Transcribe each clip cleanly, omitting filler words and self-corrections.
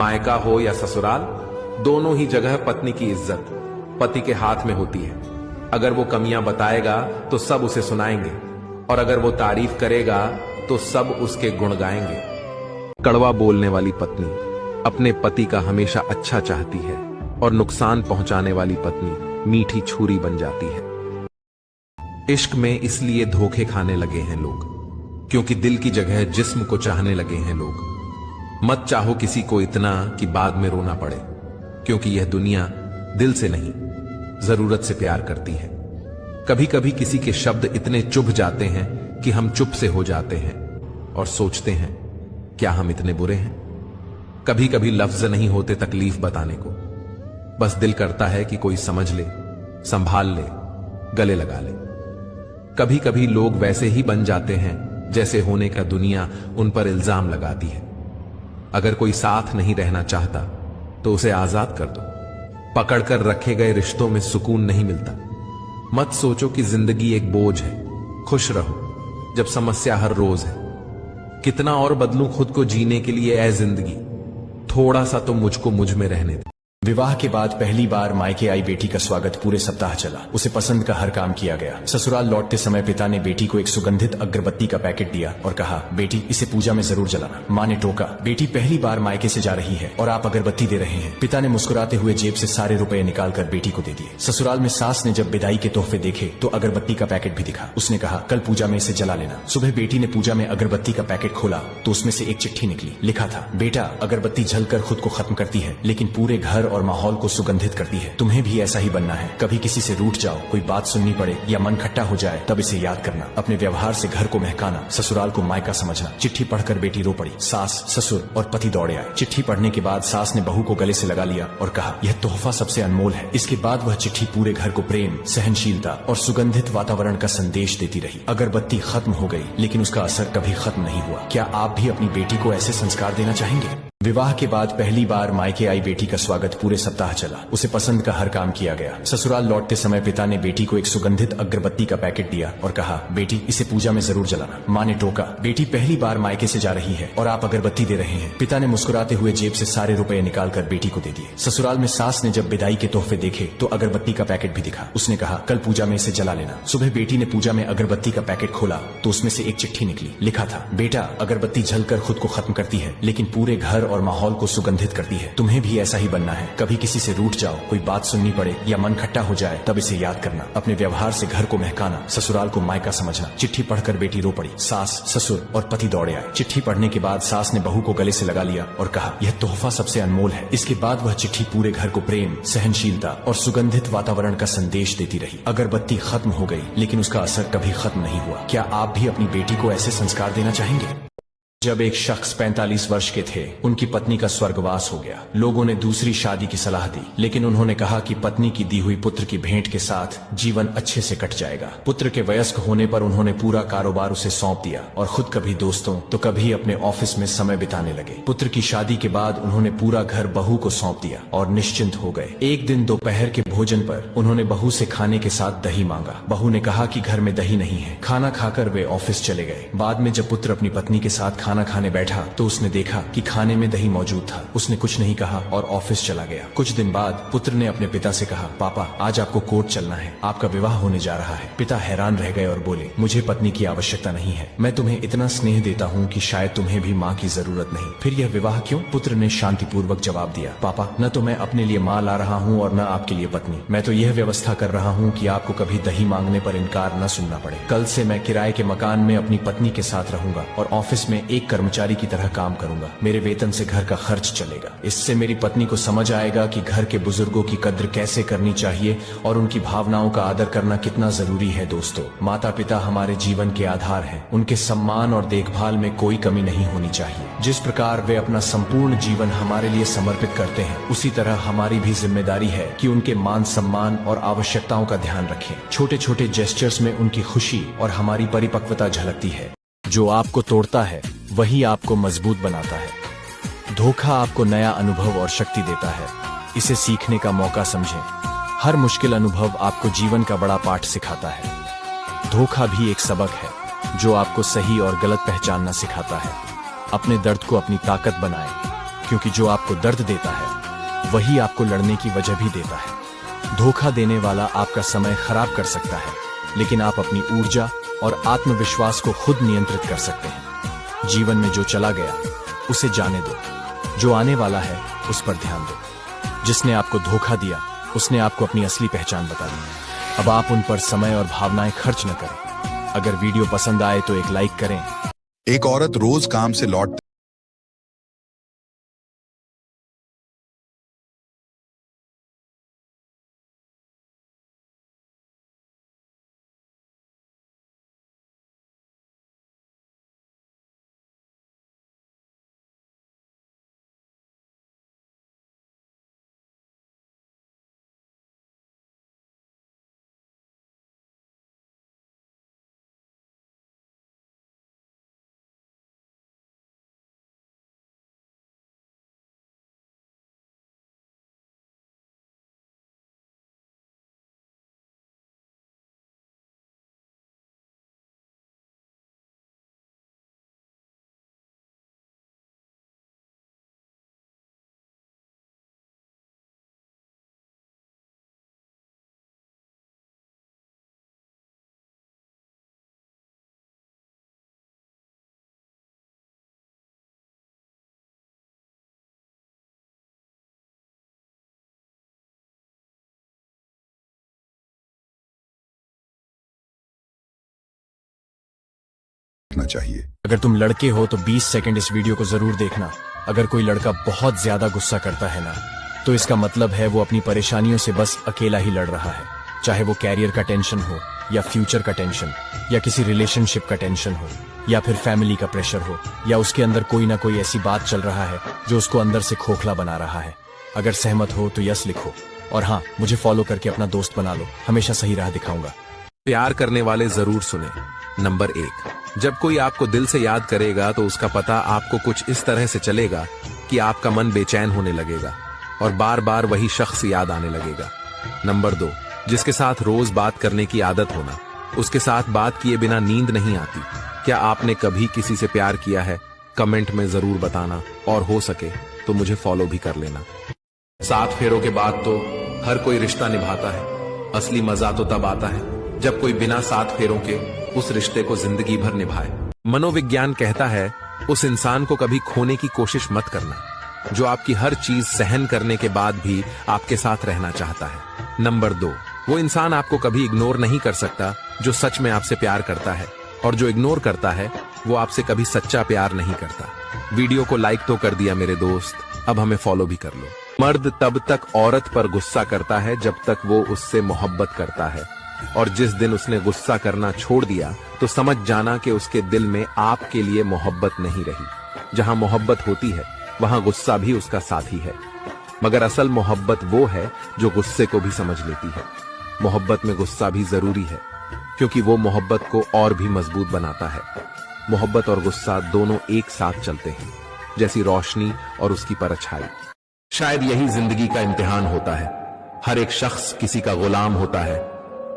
मायका हो या ससुराल, दोनों ही जगह पत्नी की इज्जत पति के हाथ में होती है। अगर वो कमियां बताएगा तो सब उसे सुनाएंगे, और अगर वो तारीफ करेगा तो सब उसके गुण गाएंगे। कड़वा बोलने वाली पत्नी अपने पति का हमेशा अच्छा चाहती है, और नुकसान पहुंचाने वाली पत्नी मीठी छुरी बन जाती है। इश्क में इसलिए धोखे खाने लगे हैं लोग, क्योंकि दिल की जगह जिस्म को चाहने लगे हैं लोग। मत चाहो किसी को इतना कि बाद में रोना पड़े, क्योंकि यह दुनिया दिल से नहीं, जरूरत से प्यार करती है। कभी कभी किसी के शब्द इतने चुभ जाते हैं कि हम चुप से हो जाते हैं और सोचते हैं, क्या हम इतने बुरे हैं? कभी कभी लफ्ज नहीं होते तकलीफ बताने को, बस दिल करता है कि कोई समझ ले, संभाल ले, गले लगा ले। कभी कभी लोग वैसे ही बन जाते हैं जैसे होने का दुनिया उन पर इल्जाम लगाती है। अगर कोई साथ नहीं रहना चाहता तो उसे आजाद कर दो। पकड़कर रखे गए रिश्तों में सुकून नहीं मिलता। मत सोचो कि जिंदगी एक बोझ है, खुश रहो जब समस्या हर रोज है। कितना और बदलूं खुद को जीने के लिए ऐ जिंदगी, थोड़ा सा तो मुझको मुझ में रहने दे। विवाह के बाद पहली बार मायके आई बेटी का स्वागत पूरे सप्ताह चला। उसे पसंद का हर काम किया गया। ससुराल लौटते समय पिता ने बेटी को एक सुगंधित अगरबत्ती का पैकेट दिया और कहा, बेटी इसे पूजा में जरूर जलाना। माँ ने टोका, बेटी पहली बार मायके से जा रही है और आप अगरबत्ती दे रहे हैं। पिता ने मुस्कुराते हुए जेब से सारे रुपए निकालकर बेटी को दे दिए। ससुराल में सास ने जब विदाई के तोहफे देखे तो अगरबत्ती का पैकेट भी दिखा। उसने कहा, कल पूजा में इसे जला लेना। सुबह बेटी ने पूजा में अगरबत्ती का पैकेट खोला तो उसमें से एक चिट्ठी निकली। लिखा था, बेटा अगरबत्ती जलकर खुद को खत्म करती है लेकिन पूरे घर और माहौल को सुगंधित करती है। तुम्हें भी ऐसा ही बनना है। कभी किसी से रूठ जाओ, कोई बात सुननी पड़े या मन खट्टा हो जाए, तब इसे याद करना। अपने व्यवहार से घर को महकाना, ससुराल को मायका समझना। चिट्ठी पढ़कर बेटी रो पड़ी। सास, ससुर और पति दौड़े आए। चिट्ठी पढ़ने के बाद सास ने बहू को गले से लगा लिया और कहा, यह तोहफा सबसे अनमोल है। इसके बाद वह चिट्ठी पूरे घर को प्रेम, सहनशीलता और सुगंधित वातावरण का संदेश देती रही। अगरबत्ती खत्म हो गई लेकिन उसका असर कभी खत्म नहीं हुआ। क्या आप भी अपनी बेटी को ऐसे संस्कार देना चाहेंगे? विवाह के बाद पहली बार मायके आई बेटी का स्वागत पूरे सप्ताह चला। उसे पसंद का हर काम किया गया। ससुराल लौटते समय पिता ने बेटी को एक सुगंधित अगरबत्ती का पैकेट दिया और कहा, बेटी इसे पूजा में जरूर जलाना। माँ ने टोका, बेटी पहली बार मायके से जा रही है और आप अगरबत्ती दे रहे हैं। पिता ने मुस्कुराते हुए जेब से सारे रुपए निकालकर बेटी को दे दिए। ससुराल में सास ने जब विदाई के तोहफे देखे तो अगरबत्ती का पैकेट भी दिखा। उसने कहा, कल पूजा में इसे जला लेना। सुबह बेटी ने पूजा में अगरबत्ती का पैकेट खोला तो उसमें से एक चिट्ठी निकली। लिखा था, बेटा अगरबत्ती जलकर खुद को खत्म करती है लेकिन पूरे घर और माहौल को सुगंधित करती है। तुम्हें भी ऐसा ही बनना है। कभी किसी से रूठ जाओ, कोई बात सुननी पड़े या मन खट्टा हो जाए, तब इसे याद करना। अपने व्यवहार से घर को महकाना, ससुराल को मायका समझना। चिट्ठी पढ़कर बेटी रो पड़ी। सास, ससुर और पति दौड़े आए। चिट्ठी पढ़ने के बाद सास ने बहू को गले से लगा लिया और कहा, यह तोहफा सबसे अनमोल है। इसके बाद वह चिट्ठी पूरे घर को प्रेम, सहनशीलता और सुगंधित वातावरण का संदेश देती रही। अगरबत्ती खत्म हो गई लेकिन उसका असर कभी खत्म नहीं हुआ। क्या आप भी अपनी बेटी को ऐसे संस्कार देना चाहेंगे? जब एक शख्स 45 वर्ष के थे, उनकी पत्नी का स्वर्गवास हो गया। लोगों ने दूसरी शादी की सलाह दी, लेकिन उन्होंने कहा कि पत्नी की दी हुई पुत्र की भेंट के साथ जीवन अच्छे से कट जाएगा। पुत्र के वयस्क होने पर उन्होंने पूरा कारोबार उसे सौंप दिया और खुद कभी दोस्तों तो कभी अपने ऑफिस में समय बिताने लगे। पुत्र की शादी के बाद उन्होंने पूरा घर बहू को सौंप दिया और निश्चिंत हो गए। एक दिन दोपहर के भोजन पर उन्होंने बहू से खाने के साथ दही मांगा। बहू ने कहा कि घर में दही नहीं है। खाना खाकर वे ऑफिस चले गए। बाद में जब पुत्र अपनी पत्नी के साथ खाना खाने बैठा तो उसने देखा कि खाने में दही मौजूद था। उसने कुछ नहीं कहा और ऑफिस चला गया। कुछ दिन बाद पुत्र ने अपने पिता से कहा, पापा आज आपको कोर्ट चलना है, आपका विवाह होने जा रहा है। पिता हैरान रह गए और बोले, मुझे पत्नी की आवश्यकता नहीं है। मैं तुम्हें इतना स्नेह देता हूँ कि शायद तुम्हें भी माँ की जरूरत नहीं। फिर यह विवाह क्यों? पुत्र ने शांतिपूर्वक जवाब दिया, पापा न तो मैं अपने लिए माँ ला रहा हूँ और न आपके लिए पत्नी। मैं तो यह व्यवस्था कर रहा हूँ कि आपको कभी दही मांगने पर इनकार न सुनना पड़े। कल से मैं किराए के मकान में अपनी पत्नी के साथ रहूंगा और ऑफिस में एक कर्मचारी की तरह काम करूंगा। मेरे वेतन से घर का खर्च चलेगा। इससे मेरी पत्नी को समझ आएगा कि घर के बुजुर्गों की कद्र कैसे करनी चाहिए और उनकी भावनाओं का आदर करना कितना जरूरी है। दोस्तों, माता पिता हमारे जीवन के आधार हैं। उनके सम्मान और देखभाल में कोई कमी नहीं होनी चाहिए। जिस प्रकार वे अपना संपूर्ण जीवन हमारे लिए समर्पित करते हैं, उसी तरह हमारी भी जिम्मेदारी है कि उनके मान सम्मान और आवश्यकताओं का ध्यान रखें। छोटे छोटे जेस्चर्स में उनकी खुशी और हमारी परिपक्वता झलकती है। जो आपको तोड़ता है वही आपको मजबूत बनाता है। धोखा आपको नया अनुभव और शक्ति देता है। इसे सीखने का मौका समझें। हर मुश्किल अनुभव आपको जीवन का बड़ा पाठ सिखाता है। धोखा भी एक सबक है जो आपको सही और गलत पहचानना सिखाता है। अपने दर्द को अपनी ताकत बनाएं, क्योंकि जो आपको दर्द देता है वही आपको लड़ने की वजह भी देता है। धोखा देने वाला आपका समय खराब कर सकता है, लेकिन आप अपनी ऊर्जा और आत्मविश्वास को खुद नियंत्रित कर सकते हैं। जीवन में जो चला गया उसे जाने दो, जो आने वाला है उस पर ध्यान दो। जिसने आपको धोखा दिया उसने आपको अपनी असली पहचान बता दी। अब आप उन पर समय और भावनाएं खर्च न करें। अगर वीडियो पसंद आए तो एक लाइक करें। एक औरत रोज काम से लौट करना चाहिए। अगर तुम लड़के हो तो 20 सेकंड इस वीडियो को जरूर देखना। अगर कोई लड़का बहुत ज्यादा गुस्सा करता है ना, तो इसका मतलब है वो अपनी परेशानियों से बस अकेला ही लड़ रहा है। चाहे वो कैरियर का टेंशन हो, या फ्यूचर का टेंशन, या किसी रिलेशनशिप का टेंशन हो, या फिर फैमिली का प्रेशर हो, या उसके अंदर कोई ना कोई ऐसी बात चल रहा है जो उसको अंदर से खोखला बना रहा है। अगर सहमत हो तो यस लिखो, और हाँ, मुझे फॉलो करके अपना दोस्त बना लो। हमेशा सही राह दिखाऊंगा। प्यार करने वाले जरूर सुने। नंबर 1, जब कोई आपको दिल से याद करेगा तो उसका पता आपको कुछ इस तरह से चलेगा कि आपका मन बेचैन होने लगेगा और बार बार वही शख्स याद आने लगेगा। नंबर 2, जिसके साथ रोज बात करने की आदत होना, उसके साथ बात किए बिना नींद नहीं आती। क्या आपने कभी किसी से प्यार किया है? कमेंट में जरूर बताना, और हो सके तो मुझे फॉलो भी कर लेना। 7 फेरों के बाद तो हर कोई रिश्ता निभाता है। असली मजा तो तब आता है जब कोई बिना 7 फेरों के उस रिश्ते को जिंदगी भर निभाए। मनोविज्ञान कहता है उस इंसान को कभी खोने की कोशिश मत करना जो आपकी हर चीज सहन करने के बाद भी आपके साथ रहना चाहता है। नंबर 2, वो इंसान आपको कभी इग्नोर नहीं कर सकता जो सच में आपसे प्यार करता है, और जो इग्नोर करता है वो आपसे कभी सच्चा प्यार नहीं करता। वीडियो को लाइक तो कर दिया मेरे दोस्त, अब हमें फॉलो भी कर लो। मर्द तब तक औरत पर गुस्सा करता है जब तक वो उससे मोहब्बत करता है, और जिस दिन उसने गुस्सा करना छोड़ दिया तो समझ जाना कि उसके दिल में आपके लिए मोहब्बत नहीं रही। जहां मोहब्बत होती है वहां गुस्सा भी उसका साथी है, मगर असल मोहब्बत वो है जो गुस्से को भी समझ लेती है। मोहब्बत में गुस्सा भी जरूरी है क्योंकि वो मोहब्बत को और भी मजबूत बनाता है। मोहब्बत और गुस्सा दोनों एक साथ चलते हैं, जैसी रोशनी और उसकी परछाई। शायद यही जिंदगी का इम्तिहान होता है। हर एक शख्स किसी का गुलाम होता है।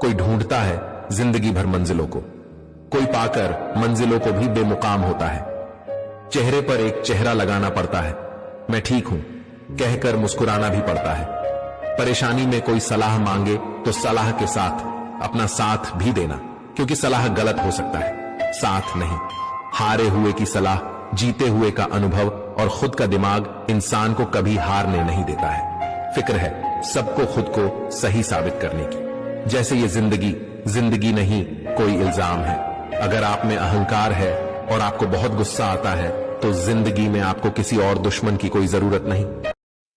कोई ढूंढता है जिंदगी भर मंजिलों को, कोई पाकर मंजिलों को भी बेमुकाम होता है। चेहरे पर एक चेहरा लगाना पड़ता है, मैं ठीक हूं कहकर मुस्कुराना भी पड़ता है। परेशानी में कोई सलाह मांगे तो सलाह के साथ अपना साथ भी देना, क्योंकि सलाह गलत हो सकता है, साथ नहीं। हारे हुए की सलाह, जीते हुए का अनुभव और खुद का दिमाग इंसान को कभी हारने नहीं देता है। फिक्र है सबको खुद को सही साबित करने की। जैसे ये जिंदगी नहीं कोई इल्जाम है। अगर आप में अहंकार है और आपको बहुत गुस्सा आता है तो जिंदगी में आपको किसी और दुश्मन की कोई जरूरत नहीं।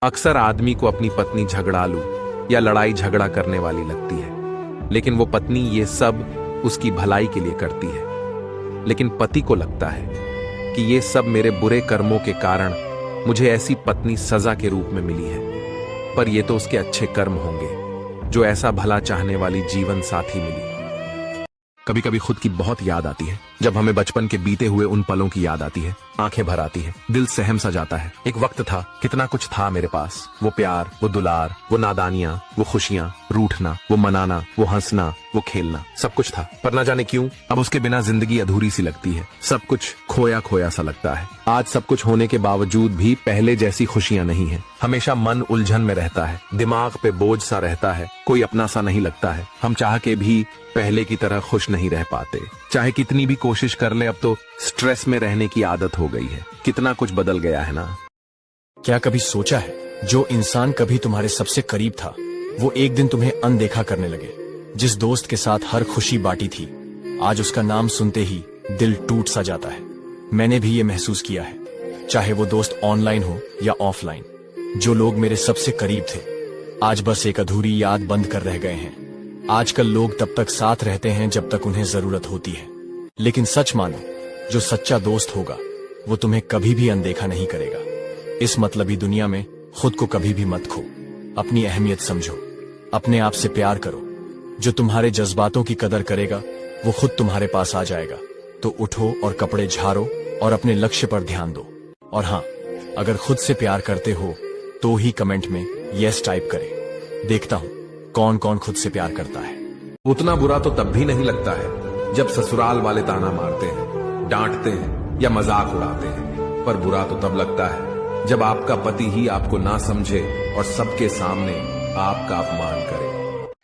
अक्सर आदमी को अपनी पत्नी झगड़ालू या लड़ाई झगड़ा करने वाली लगती है, लेकिन वो पत्नी ये सब उसकी भलाई के लिए करती है। लेकिन पति को लगता है कि ये सब मेरे बुरे कर्मों के कारण मुझे ऐसी पत्नी सजा के रूप में मिली है, पर ये तो उसके अच्छे कर्म होंगे जो ऐसा भला चाहने वाली जीवन साथी मिली। कभी कभी खुद की बहुत याद आती है, जब हमें बचपन के बीते हुए उन पलों की याद आती है आंखें भर आती है, दिल सहम सा जाता है। एक वक्त था, कितना कुछ था मेरे पास, वो प्यार, वो दुलार, वो नादानियां, वो खुशियां, रूठना, वो मनाना, वो हंसना, वो खेलना, सब कुछ था। पर ना जाने क्यों अब उसके बिना जिंदगी अधूरी सी लगती है, सब कुछ खोया खोया सा लगता है। आज सब कुछ होने के बावजूद भी पहले जैसी खुशियां नहीं है। हमेशा मन उलझन में रहता है, दिमाग पे बोझ सा रहता है, कोई अपना सा नहीं लगता है। हम चाह के भी पहले की तरह खुश नहीं रह पाते, चाहे कितनी भी कोशिश कर ले। अब तो स्ट्रेस में रहने की आदत हो गई है। कितना कुछ बदल गया है ना। क्या कभी सोचा है, जो इंसान कभी तुम्हारे सबसे करीब था, वो एक दिन तुम्हें अनदेखा करने लगे। जिस दोस्त के साथ हर खुशी बांटी थी, आज उसका नाम सुनते ही दिल टूट सा जाता है। मैंने भी ये महसूस किया है, चाहे वो दोस्त ऑनलाइन हो या ऑफलाइन। जो लोग मेरे सबसे करीब थे, आज बस एक अधूरी याद बंद कर रह गए हैं। आजकल लोग तब तक साथ रहते हैं जब तक उन्हें जरूरत होती है, लेकिन सच मानो, जो सच्चा दोस्त होगा वो तुम्हें कभी भी अनदेखा नहीं करेगा। इस मतलबी दुनिया में खुद को कभी भी मत खो, अपनी अहमियत समझो, अपने आप से प्यार करो। जो तुम्हारे जज्बातों की कदर करेगा वो खुद तुम्हारे पास आ जाएगा। तो उठो और कपड़े झाड़ो और अपने लक्ष्य पर ध्यान दो। और हाँ, अगर खुद से प्यार करते हो तो ही कमेंट में यस टाइप करें। देखता हूं कौन कौन खुद से प्यार करता है। उतना बुरा तो तब भी नहीं लगता है जब ससुराल वाले ताना मारते हैं, डांटते हैं या मजाक उड़ाते हैं। पर बुरा तो तब लगता है जब आपका पति ही आपको ना समझे और सबके सामने आपका अपमान करे।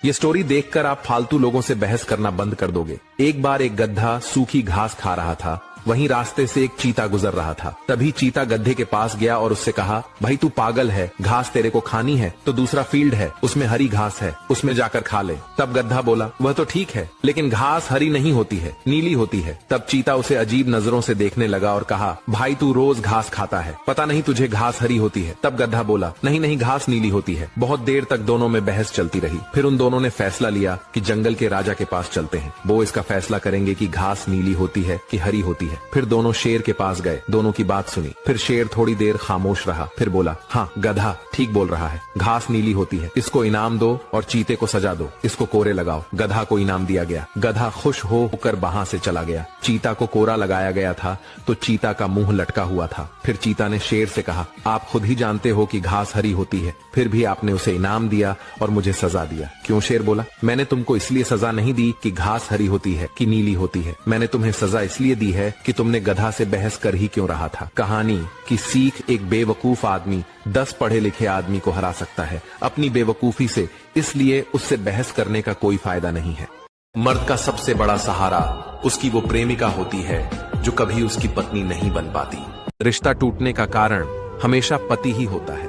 ये स्टोरी देखकर आप फालतू लोगों से बहस करना बंद कर दोगे। एक बार एक गधा सूखी घास खा रहा था, वहीं रास्ते से एक चीता गुजर रहा था। तभी चीता गधे के पास गया और उससे कहा, भाई तू पागल है, घास तेरे को खानी है तो दूसरा फील्ड है, उसमें हरी घास है, उसमें जाकर खा ले। तब गधा बोला, वह तो ठीक है, लेकिन घास हरी नहीं होती है, नीली होती है। तब चीता उसे अजीब नजरों से देखने लगा और कहा, भाई तू रोज घास खाता है, पता नहीं तुझे घास हरी होती है। तब गधा बोला, नहीं नहीं, घास नीली होती है। बहुत देर तक दोनों में बहस चलती रही। फिर उन दोनों ने फैसला लिया कि जंगल के राजा के पास चलते हैं, वो इसका फैसला करेंगे कि घास नीली होती है कि हरी होती है। फिर दोनों शेर के पास गए, दोनों की बात सुनी। फिर शेर थोड़ी देर खामोश रहा, फिर बोला, हाँ गधा ठीक बोल रहा है, घास नीली होती है, इसको इनाम दो और चीते को सजा दो, इसको कोरे लगाओ। गधा को इनाम दिया गया। गधा खुश होकर वहां से चला गया। चीता को कोरा लगाया गया था तो चीता का मुंह लटका हुआ था। फिर चीता ने शेर से कहा, आप खुद ही जानते हो कि घास हरी होती है, फिर भी आपने उसे इनाम दिया और मुझे सजा दिया। क्यों? शेर बोला, मैंने तुमको इसलिए सजा नहीं दी कि घास हरी होती है कि नीली होती है, मैंने तुम्हें सजा इसलिए दी है कि तुमने गधा से बहस कर ही क्यों रहा था। कहानी की सीख, एक बेवकूफ आदमी 10 पढ़े लिखे आदमी को हरा सकता है अपनी बेवकूफी से, इसलिए उससे बहस करने का कोई फायदा नहीं है। मर्द का सबसे बड़ा सहारा उसकी वो प्रेमिका होती है जो कभी उसकी पत्नी नहीं बन पाती। रिश्ता टूटने का कारण हमेशा पति ही होता है,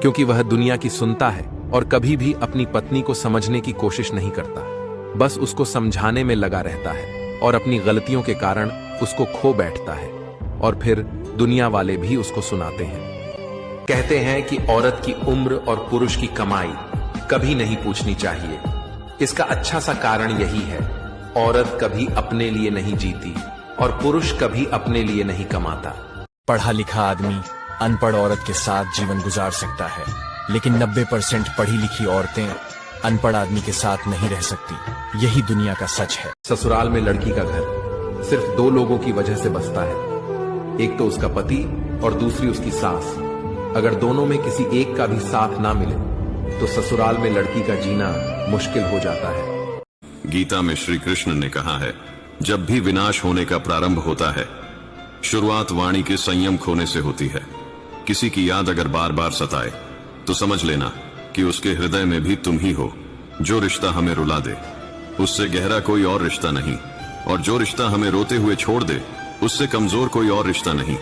क्योंकि वह दुनिया की सुनता है और कभी भी अपनी पत्नी को समझने की कोशिश नहीं करता, बस उसको समझाने में लगा रहता है और अपनी गलतियों के कारण उसको खो बैठता है और फिर दुनिया वाले भी उसको सुनाते हैं। कहते हैं कि औरत की उम्र और पुरुष की कमाई कभी नहीं पूछनी चाहिए। इसका अच्छा सा कारण यही है, औरत कभी अपने लिए नहीं जीती और पुरुष कभी अपने लिए नहीं कमाता। पढ़ा लिखा आदमी अनपढ़ औरत के साथ जीवन गुजार सकता है, लेकिन 90% पढ़ी लिखी औरतें अनपढ़ आदमी के साथ नहीं रह सकती। यही दुनिया का सच है। ससुराल में लड़की का घर सिर्फ 2 लोगों की वजह से बसता है, एक तो उसका पति और दूसरी उसकी सास। अगर दोनों में किसी एक का भी साथ ना मिले तो ससुराल में लड़की का जीना मुश्किल हो जाता है। गीता में श्री कृष्ण ने कहा है, जब भी विनाश होने का प्रारंभ होता है, शुरुआत वाणी के संयम खोने से होती है। किसी की याद अगर बार बार सताए तो समझ लेना कि उसके हृदय में भी तुम ही हो। जो रिश्ता हमें रुला दे उससे गहरा कोई और रिश्ता नहीं, और जो रिश्ता हमें रोते हुए छोड़ दे उससे कमजोर कोई और रिश्ता नहीं।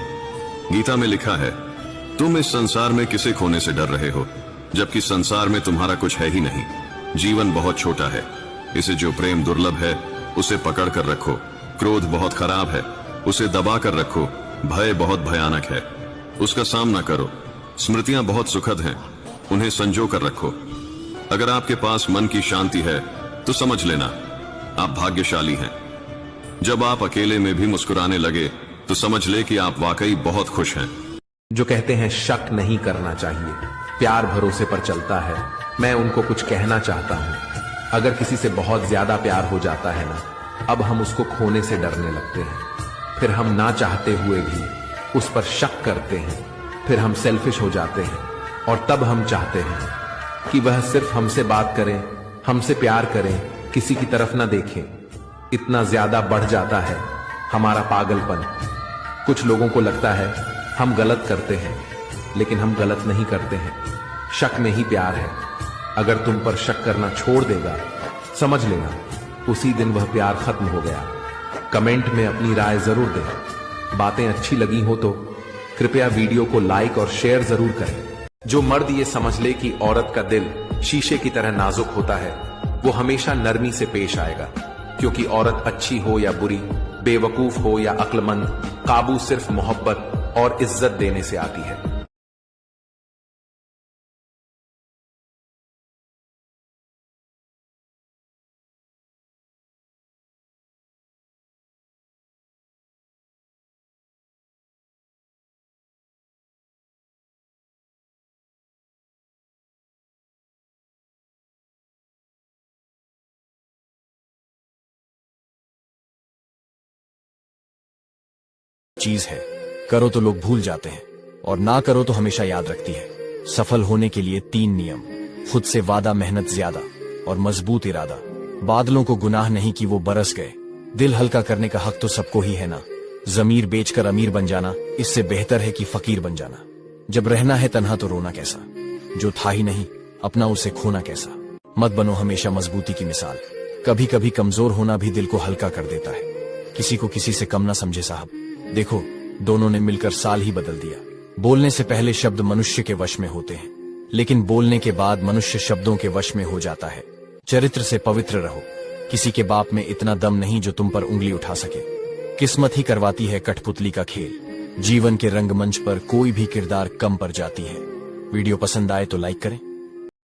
गीता में लिखा है, तुम इस संसार में किसे खोने से डर रहे हो, जबकि संसार में तुम्हारा कुछ है ही नहीं। जीवन बहुत छोटा है, इसे जो प्रेम दुर्लभ है उसे पकड़ कर रखो। क्रोध बहुत खराब है, उसे दबा कर रखो। भय बहुत भयानक है, उसका सामना करो। स्मृतियां बहुत सुखद हैं, उन्हें संजो कर रखो। अगर आपके पास मन की शांति है तो समझ लेना आप भाग्यशाली हैं। जब आप अकेले में भी मुस्कुराने लगे तो समझ ले कि आप वाकई बहुत खुश हैं। जो कहते हैं शक नहीं करना चाहिए, प्यार भरोसे पर चलता है, मैं उनको कुछ कहना चाहता हूं। अगर किसी से बहुत ज्यादा प्यार हो जाता है ना, अब हम उसको खोने से डरने लगते हैं। फिर हम ना चाहते हुए भी उस पर शक करते हैं, फिर हम सेल्फिश हो जाते हैं और तब हम चाहते हैं कि वह सिर्फ हमसे बात करें, हमसे प्यार करें, किसी की तरफ ना देखें। इतना ज्यादा बढ़ जाता है हमारा पागलपन। कुछ लोगों को लगता है हम गलत करते हैं, लेकिन हम गलत नहीं करते हैं। शक में ही प्यार है। अगर तुम पर शक करना छोड़ देगा, समझ लेना उसी दिन वह प्यार खत्म हो गया। कमेंट में अपनी राय जरूर दें। बातें अच्छी लगी हो तो कृपया वीडियो को लाइक और शेयर जरूर करें। जो मर्द ये समझ ले कि औरत का दिल शीशे की तरह नाजुक होता है, वो हमेशा नरमी से पेश आएगा, क्योंकि औरत अच्छी हो या बुरी, बेवकूफ हो या अक्लमंद, काबू सिर्फ मोहब्बत और इज्जत देने से आती है। चीज है, करो तो लोग भूल जाते हैं और ना करो तो हमेशा याद रखती है। सफल होने के लिए 3 नियम: खुद से वादा, मेहनत ज्यादा और मजबूत इरादा। बादलों को गुनाह नहीं कि वो बरस गए, दिल हल्का करने का हक तो सबको ही है ना। जमीर बेचकर अमीर बन जाना इससे बेहतर है कि फकीर बन जाना। जब रहना है तन्हा तो रोना कैसा, जो था ही नहीं अपना उसे खोना कैसा। मत बनो हमेशा मजबूती की मिसाल, कभी कभी कमजोर होना भी दिल को हल्का कर देता है। किसी को किसी से कम ना समझे साहब, देखो दोनों ने मिलकर साल ही बदल दिया। बोलने से पहले शब्द मनुष्य के वश में होते हैं, लेकिन बोलने के बाद मनुष्य शब्दों के वश में हो जाता है। चरित्र से पवित्र रहो, किसी के बाप में इतना दम नहीं जो तुम पर उंगली उठा सके। किस्मत ही करवाती है कठपुतली का खेल, जीवन के रंगमंच पर कोई भी किरदार कम पड़ जाती है। वीडियो पसंद आए तो लाइक करें।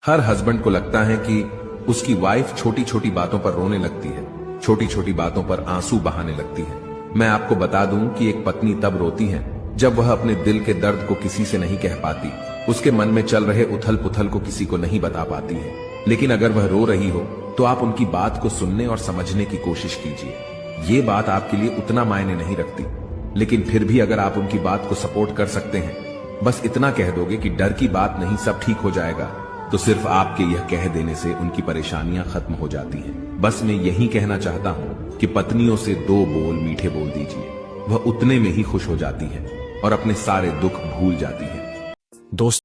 हर हस्बैंड को लगता है कि उसकी वाइफ छोटी छोटी बातों पर रोने लगती है, छोटी छोटी बातों पर आंसू बहाने लगती है। मैं आपको बता दूं कि एक पत्नी तब रोती है जब वह अपने दिल के दर्द को किसी से नहीं कह पाती, उसके मन में चल रहे उथल पुथल को किसी को नहीं बता पाती है। लेकिन अगर वह रो रही हो तो आप उनकी बात को सुनने और समझने की कोशिश कीजिए। ये बात आपके लिए उतना मायने नहीं रखती, लेकिन फिर भी अगर आप उनकी बात को सपोर्ट कर सकते हैं, बस इतना कह दोगे कि डर की बात नहीं, सब ठीक हो जाएगा, तो सिर्फ आपके यह कह देने से उनकी परेशानियां खत्म हो जाती हैं। बस मैं यही कहना चाहता हूं कि पत्नियों से 2 बोल मीठे बोल दीजिए, वह उतने में ही खुश हो जाती है और अपने सारे दुख भूल जाती है। दोस्त